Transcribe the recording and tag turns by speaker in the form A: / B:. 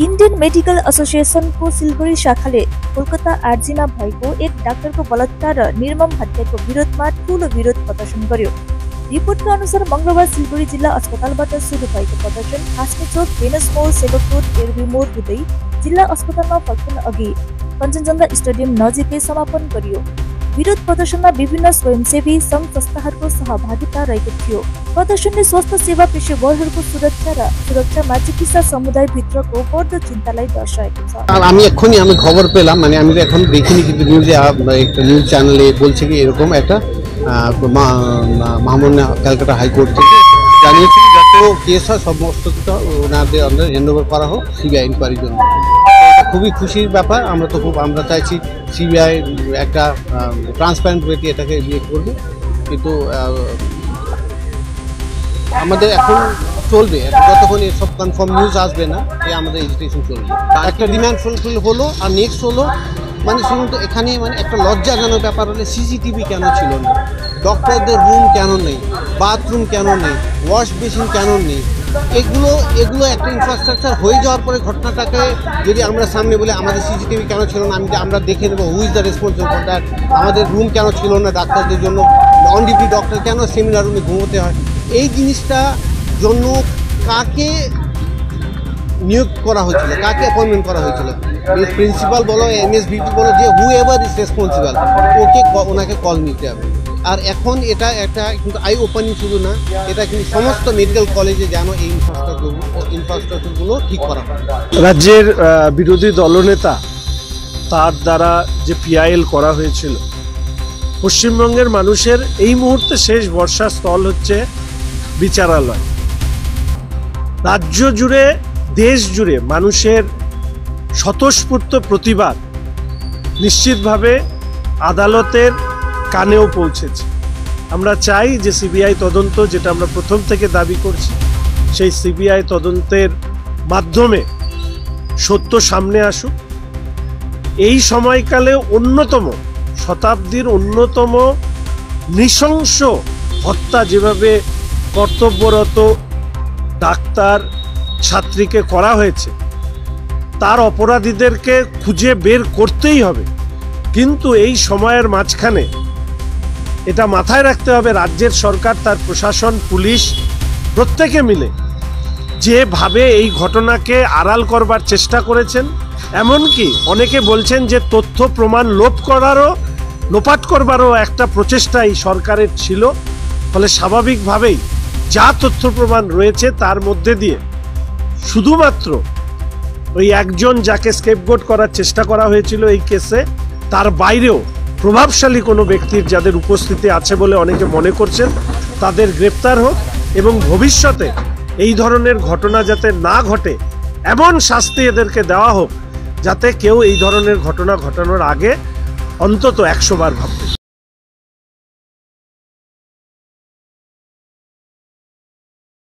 A: Indian medical एसोसिएसनको Siliguri शाखाले Kolkata आर्जीमा भएको एक डाक्टरको बलात्कार र निर्मम हत्याको विरोधमा ठूलो विरोध प्रदर्शन गर्यो। रिपोर्टका अनुसार मंगलबार सिलगढी जिल्ला अस्पतालबाट सुरु भएको प्रदर्शन हाँस्ने चोक, भेनस मोड, सेवक रोड, एरबी मोड हुँदै जिल्ला अस्पतालमा फर्कन अघि कञ्चनजङ्घा स्टेडियम नजिकै समापन गरियो। विरोध प्रदर्शनमा विभिन्न स्वयंसेवी संघ संस्थाहरूको सहभागिता रहेको थियो। प्रदर्शनले स्वास्थ्य सेवा पेशेवरहरूको सुरक्षा र सुरक्षामा चिकित्सा समुदायभित्रको बढ्दो चिन्तालाई दर्शाएको छ।
B: আমি এখনই খবর পেলাম, মানে আমি এখন দেখিনি, কিন্তু নিউজে একটা নিউজ চ্যানেলে বলছে কি এরকম একটা মাহমুদ ক্যালকাটা হাইকোর্ট থেকে জানিয়েছে যত কেস হয় সমস্ত কিছু ওনাদের আন্ডারে হ্যান্ড ওভার করা হোক সিবিআই ইনকোয়ারির জন্য। খুবই খুশির ব্যাপার। আমরা চাইছি সিবিআই একটা ট্রান্সপারেন্ট ওয়েতে এটাকে ইয়ে করবে, কিন্তু আমাদের এখন চলবে যতক্ষণ এসব কনফার্ম নিউজ আসবে না আমাদের এজিটেশন চলবে। একটা ডিমান্ড ফুলফিল হলো, আর নেক্সট হলো মানে শুনুন তো, এখানে মানে একটা লজ্জাজনক ব্যাপার হলে সিসিটিভি কেন ছিল না, ডক্টরদের রুম কেন নেই, বাথরুম কেন নেই, ওয়াশ বেসিন কেন নেই, এগুলো একটা ইনফ্রাস্ট্রাকচার হয়ে যাওয়ার পরে ঘটনাটাকে যদি আমরা সামনে বলে আমাদের সিসিটিভি কেন ছিল না, আমরা দেখে নেবো who is the responsible for that, আমাদের রুম কেন ছিল না ডাক্তারদের জন্য, অন ডিউটি ডক্টর কেন সেমিনার রুমে ঘুমোতে হয়, এই জিনিসটা জন্য কাকে নিয়োগ করা হয়েছিল, কাকে অ্যাপয়েন্টমেন্ট করা হয়েছিল, প্রিন্সিপাল বলো, এমএসভিপি বলো, যে হু এভার ইজ রেসপন্সিবল ওনাকে কল নিতে হবে। আর এখন এটা একটা কিন্তু আই ওপেনিং শুধু না, এটা কিন্তু সমস্ত মেডিকেল কলেজে যেন এই ইনফ্রাস্ট্রাকচারগুলো ঠিক করা হয়।
C: রাজ্যের বিরোধী দলনেতা তার দ্বারা যে পিআইএল করা হয়েছিল, পশ্চিমবঙ্গের মানুষের এই মুহূর্তে শেষ ভরসা স্থল হচ্ছে বিচারালয়। রাজ্য জুড়ে, দেশ জুড়ে মানুষের স্বতঃস্ফূর্ত প্রতিবাদ নিশ্চিতভাবে আদালতের কানেও পৌঁছেছে। আমরা চাই যে সিবিআই তদন্ত, যেটা আমরা প্রথম থেকে দাবি করছি, সেই সিবিআই তদন্তের মাধ্যমে সত্য সামনে আসুক। এই সময়কালে শতাব্দীর অন্যতম নৃশংস হত্যা যেভাবে কর্তব্যরত ডাক্তার ছাত্রীকে করা হয়েছে, তার অপরাধীদেরকে খুঁজে বের করতেই হবে। কিন্তু এই সময়ের মাঝখানে এটা মাথায় রাখতে হবে, রাজ্যের সরকার, তার প্রশাসন, পুলিশ প্রত্যেকে মিলে যেভাবে এই ঘটনাকে আড়াল করবার চেষ্টা করেছেন, এমনকি অনেকে বলছেন যে তথ্য প্রমাণ লোপাট করবারও একটা প্রচেষ্টা এই সরকারের ছিল। ফলে স্বাভাবিকভাবেই যা তথ্য প্রমাণ রয়েছে তার মধ্যে দিয়ে শুধুমাত্র ওই একজন যাকে স্কেপগোট করার চেষ্টা করা হয়েছিল এই কেসে, তার বাইরেও প্রভাবশালী কোনো ব্যক্তির যাদের উপস্থিতি আছে বলে অনেকে মনে করছেন, তাদের গ্রেপ্তার হোক এবং ভবিষ্যতে এই ধরনের ঘটনা যাতে না ঘটে এমন শাস্তি এদেরকে দেওয়া হোক, যাতে কেউ এই ধরনের ঘটনা ঘটানোর আগে অন্তত 100 বার ভাববে।